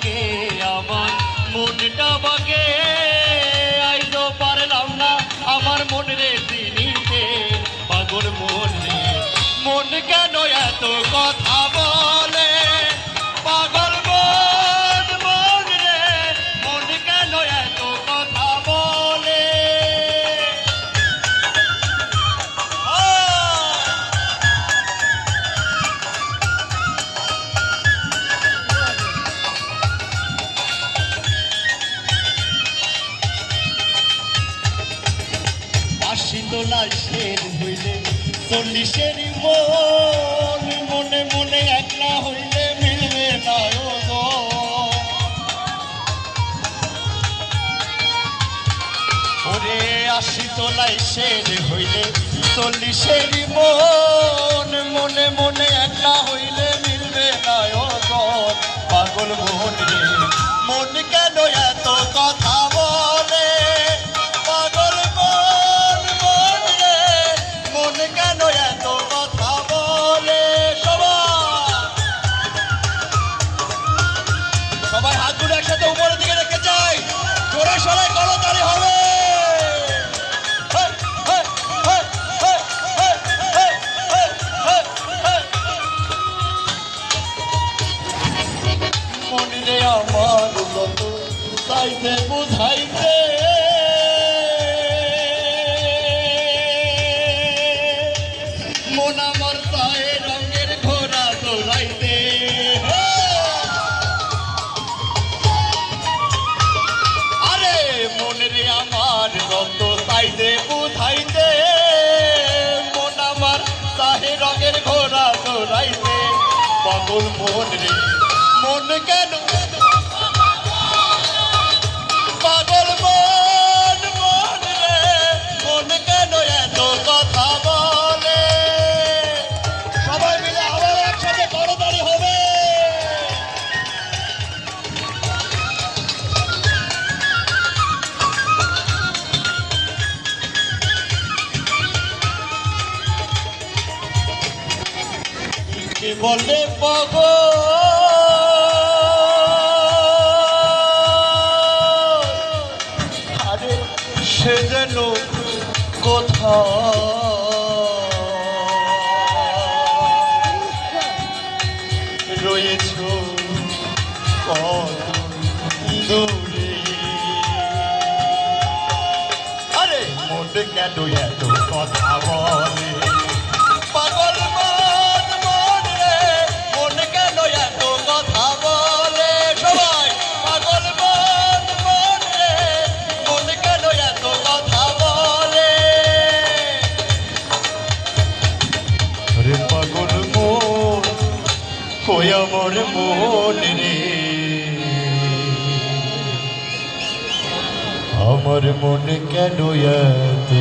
বাগে আমার মনটা বাগে আইজো পারলাম না আমার মন রে চিনিতে পাগল মন রে মন কেন এত কথা বলে পাগল মন মন রে মন কেন এত কথা বলে তোলা শের হইলে 40-এর মন মনে মনে একলা হইলে মিলবে না গো ওরে 80 তোলায় শের হইলে 40-এর মন মনে মনে একলা হইলে মিলবে না গো পাগল মন রে মন কেন এত কথা বলে পাগল কেন এত কথা বলে সবাই হাতগুলো একসাথে উপরের দিকে রেখে যাই জোরে সবাই করতালি হবে মনে আমার যত চাইতে বুঝাইতে মন আমার তাই রঙের ঘোড়া দৌড়াইতে আরে মন রে আমার রত চাইতে বুঝাইতে মন আমার তাই রঙের ঘোড়া দৌড়াইতে পাগল মন রে মন কেন পাগল মন মন রে মন কেন এত কথা বলে সবাই মিলে আবার একসাথে করতালি হবে কে বলে পাগল আরে সে যেন কোথা রয়েছ দূরে আরে মন কেন এত কথা বলে পাগল মন মন রে মন কেন এত কথা বলে সবাই পাগল মন মন রে মন কেন এত কথা বলে আরে পাগল মন কই আমার মন রে আমার মন কেন এত